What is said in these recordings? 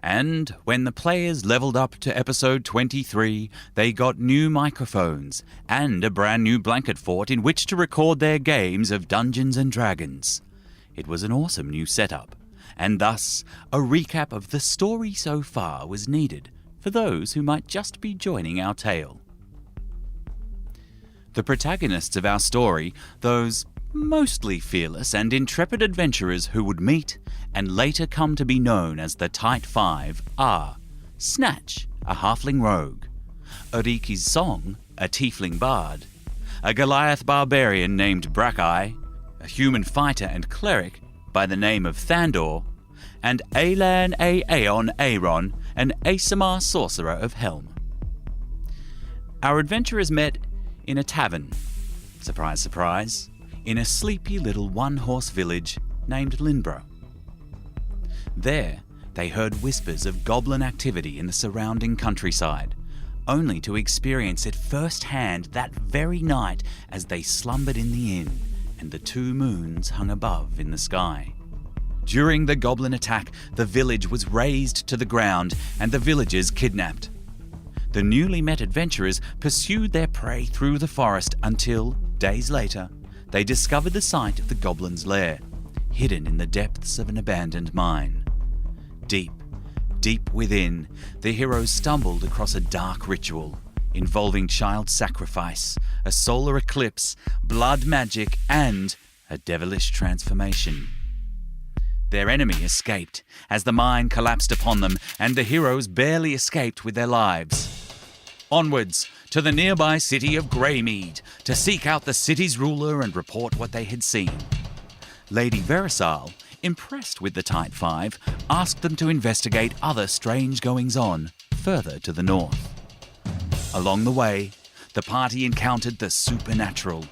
And when the players leveled up to episode 23, they got new microphones and a brand new blanket fort in which to record their games of Dungeons and Dragons. It was an awesome new setup, and thus a recap of the story so far was needed for those who might just be joining our tale. The protagonists of our story, those mostly fearless and intrepid adventurers who would meet and later come to be known as the Tight Five, are Snatch, a halfling rogue, Oriki's Song, a tiefling bard, a Goliath barbarian named Brackeye, a human fighter and cleric by the name of Thandor, and Alan Aeon Aeron, an Asamar sorcerer of Helm. Our adventurers met in a tavern, surprise surprise, in a sleepy little one-horse village named Linbro. There, they heard whispers of goblin activity in the surrounding countryside, only to experience it firsthand that very night as they slumbered in the inn and the two moons hung above in the sky. During the goblin attack, the village was razed to the ground and the villagers kidnapped. The newly met adventurers pursued their prey through the forest until, days later, they discovered the site of the goblin's lair, hidden in the depths of an abandoned mine. Deep within, the heroes stumbled across a dark ritual involving child sacrifice, a solar eclipse, blood magic, and a devilish transformation. Their enemy escaped as the mine collapsed upon them, and the heroes barely escaped with their lives. Onwards to the nearby city of Greymead to seek out the city's ruler and report what they had seen. Lady Verisal, impressed with the Tight Five, asked them to investigate other strange goings-on further to the north. Along the way, the party encountered the supernatural,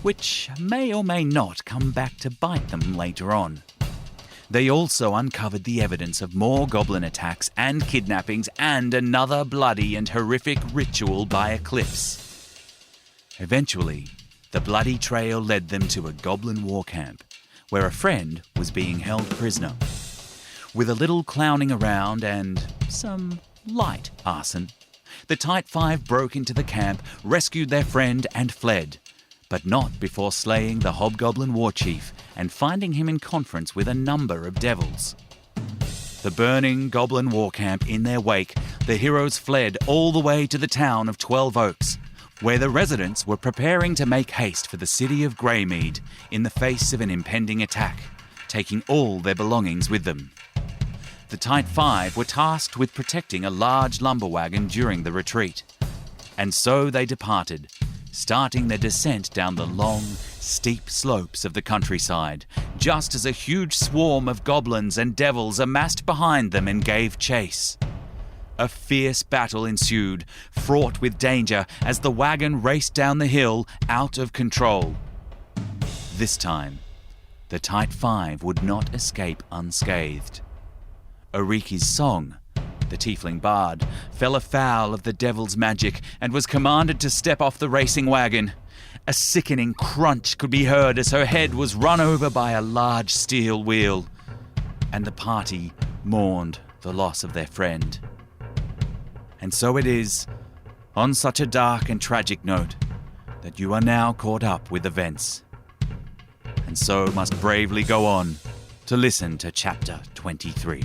which may or may not come back to bite them later on. They also uncovered the evidence of more goblin attacks and kidnappings and another bloody and horrific ritual by Eclipse. Eventually, the bloody trail led them to a goblin war camp, where a friend was being held prisoner. With a little clowning around and some light arson, the Tight Five broke into the camp, rescued their friend and fled, but not before slaying the hobgoblin war chief and finding him in conference with a number of devils. The burning goblin war camp in their wake, the heroes fled all the way to the town of 12 Oaks, where the residents were preparing to make haste for the city of Greymead in the face of an impending attack, taking all their belongings with them. The Tight Five were tasked with protecting a large lumber wagon during the retreat, and so they departed, starting their descent down the long, steep slopes of the countryside, just as a huge swarm of goblins and devils amassed behind them and gave chase. A fierce battle ensued, fraught with danger as the wagon raced down the hill out of control. This time, the Tight Five would not escape unscathed. Oriki's Song, the tiefling bard, fell afoul of the devil's magic and was commanded to step off the racing wagon. A sickening crunch could be heard as her head was run over by a large steel wheel, and the party mourned the loss of their friend. And so it is, on such a dark and tragic note, that you are now caught up with events, and so must bravely go on to listen to Chapter 23.